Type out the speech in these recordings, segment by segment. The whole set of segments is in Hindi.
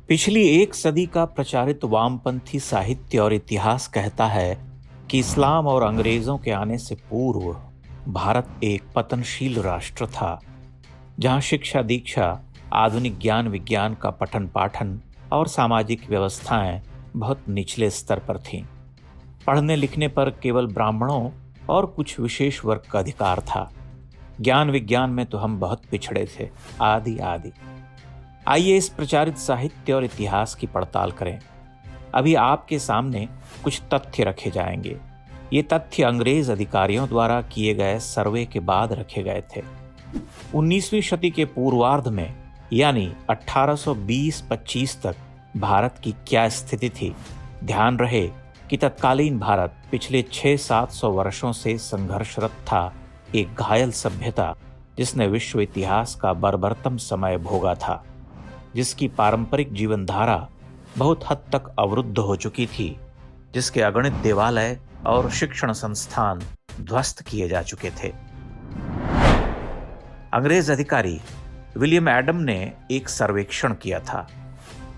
पिछली एक सदी का प्रचारित वामपंथी साहित्य और इतिहास कहता है कि इस्लाम और अंग्रेजों के आने से पूर्व भारत एक पतनशील राष्ट्र था, जहां शिक्षा दीक्षा, आधुनिक ज्ञान विज्ञान का पठन पाठन और सामाजिक व्यवस्थाएं बहुत निचले स्तर पर थीं। पढ़ने लिखने पर केवल ब्राह्मणों और कुछ विशेष वर्ग का अधिकार था। ज्ञान विज्ञान में तो हम बहुत पिछड़े थे, आदि आदि। आइए इस प्रचारित साहित्य और इतिहास की पड़ताल करें। अभी आपके सामने कुछ तथ्य रखे जाएंगे। ये तथ्य अंग्रेज अधिकारियों द्वारा किए गए सर्वे के बाद रखे गए थे। 19वीं शती के पूर्वार्ध में यानी 1820-25 तक भारत की क्या स्थिति थी? ध्यान रहे कि तत्कालीन भारत पिछले 600-700 वर्षों से संघर्षरत था, एक घायल सभ्यता जिसने विश्व इतिहास का बर्बरतम समय भोगा था, जिसकी पारंपरिक जीवन धारा बहुत हद तक अवरुद्ध हो चुकी थी, जिसके अगणित देवालय और शिक्षण संस्थान ध्वस्त किए जा चुके थे। अंग्रेज अधिकारी विलियम एडम ने एक सर्वेक्षण किया था।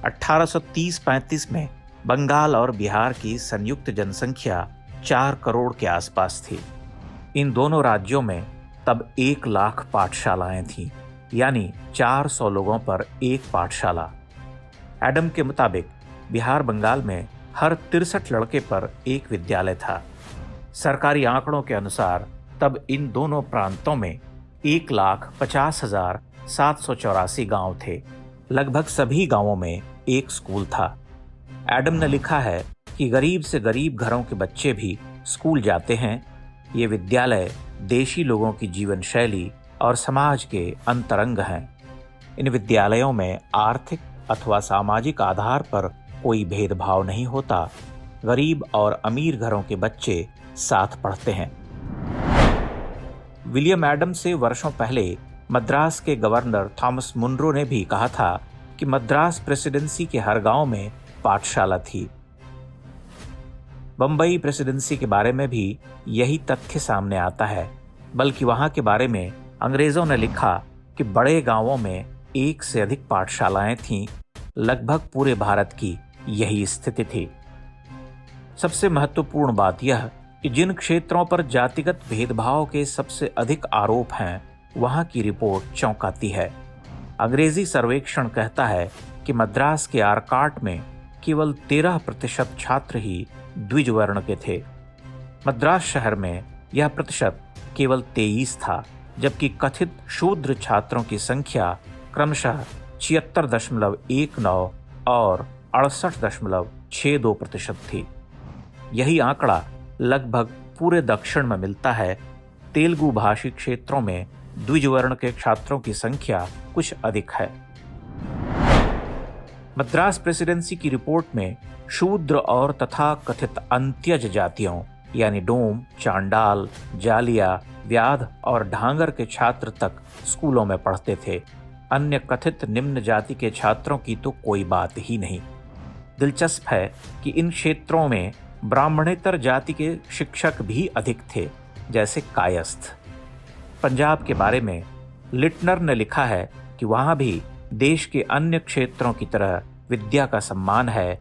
1830-35 में बंगाल और बिहार की संयुक्त जनसंख्या 4 करोड़ के आसपास थी। इन दोनों राज्यों में तब 1 लाख पाठशालाएं थीं, यानी 400 लोगों पर एक पाठशाला। एडम के मुताबिक बिहार बंगाल में हर 63 लड़के पर एक विद्यालय था। सरकारी आंकड़ों के अनुसार तब इन दोनों प्रांतों में 1,50,784 गांव थे। लगभग सभी गांवों में एक स्कूल था। एडम ने लिखा है कि गरीब से गरीब घरों के बच्चे भी स्कूल जाते हैं। ये विद्यालय देशी लोगों की जीवन शैली और समाज के अंतरंग हैं। इन विद्यालयों में आर्थिक अथवा सामाजिक आधार पर कोई भेदभाव नहीं होता। गरीब और अमीर घरों के बच्चे साथ पढ़ते हैं। विलियम एडम से वर्षों पहले मद्रास के गवर्नर थॉमस मुनरो ने भी कहा था कि मद्रास प्रेसिडेंसी के हर गांव में पाठशाला थी। बंबई प्रेसिडेंसी के बारे में भी यही तथ्य सामने आता है, बल्कि वहां के बारे में अंग्रेजों ने लिखा कि बड़े गांवों में एक से अधिक पाठशालाएं थीं। लगभग पूरे भारत की यही स्थिति थी। सबसे महत्वपूर्ण बात यह कि जिन क्षेत्रों पर जातिगत भेदभाव के सबसे अधिक आरोप हैं, वहां की रिपोर्ट चौंकाती है। अंग्रेजी सर्वेक्षण कहता है कि मद्रास के आरकाट में केवल 13% छात्र ही द्विज वर्ण के थे। मद्रास शहर में यह प्रतिशत केवल 23 था, जबकि कथित शूद्र छात्रों की संख्या क्रमशः 76.19 और 68.62% थी। यही आंकड़ा लगभग पूरे दक्षिण में मिलता है। तेलुगु भाषी क्षेत्रों में द्विज वर्ण के छात्रों की संख्या कुछ अधिक है। मद्रास प्रेसिडेंसी की रिपोर्ट में शूद्र और तथा कथित अंत्यज जातियों यानी डोम, चांडाल, जालिया, व्याध और ढांगर के छात्र तक स्कूलों में पढ़ते थे। अन्य कथित निम्न जाति के छात्रों की तो कोई बात ही नहीं। दिलचस्प है कि इन क्षेत्रों में ब्राह्मणेतर जाति के शिक्षक भी अधिक थे, जैसे कायस्थ। पंजाब के बारे में लिटनर ने लिखा है कि वहां भी देश के अन्य क्षेत्रों की तरह विद्या का सम्मान है।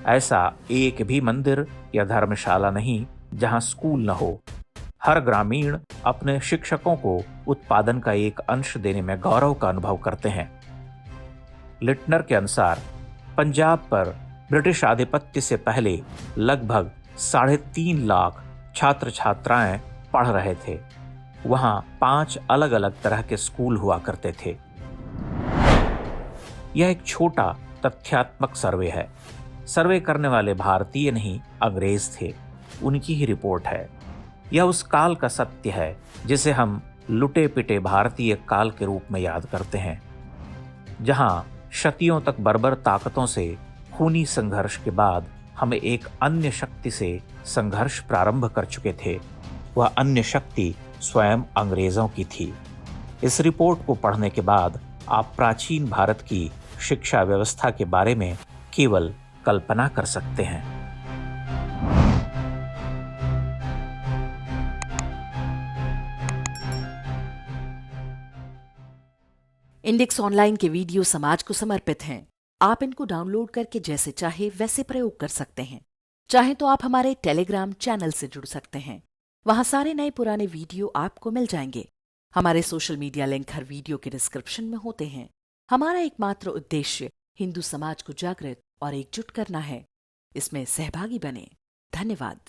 ऐसा एक भी मंदिर या धर्मशाला नहीं जहां स्कूल न हो। हर ग्रामीण अपने शिक्षकों को उत्पादन का एक अंश देने में गौरव का अनुभव करते हैं। लिटनर के अनुसार पंजाब पर ब्रिटिश आधिपत्य से पहले लगभग 3.5 लाख छात्र छात्राएं पढ़ रहे थे। वहां 5 अलग अलग तरह के स्कूल हुआ करते थे। यह एक छोटा तथ्यात्मक सर्वे है। सर्वे करने वाले भारतीय नहीं, अंग्रेज थे। उनकी ही रिपोर्ट है। यह उस काल का सत्य है जिसे हम लुटे पिटे भारतीय काल के रूप में याद करते हैं, जहां शतियों तक बर्बर ताकतों से खूनी संघर्ष के बाद हम एक अन्य शक्ति से संघर्ष प्रारंभ कर चुके थे। वह अन्य शक्ति स्वयं अंग्रेजों की थी। इस रिपोर्ट को पढ़ने के बाद आप प्राचीन भारत की शिक्षा व्यवस्था के बारे में केवल कल्पना कर सकते हैं। इंडेक्स ऑनलाइन के वीडियो समाज को समर्पित हैं। आप इनको डाउनलोड करके जैसे चाहे वैसे प्रयोग कर सकते हैं। चाहे तो आप हमारे टेलीग्राम चैनल से जुड़ सकते हैं। वहां सारे नए पुराने वीडियो आपको मिल जाएंगे। हमारे सोशल मीडिया लिंक हर वीडियो के डिस्क्रिप्शन में होते हैं। हमारा एकमात्र उद्देश्य हिंदू समाज को जागृत और एकजुट करना है। इसमें सहभागी बने। धन्यवाद।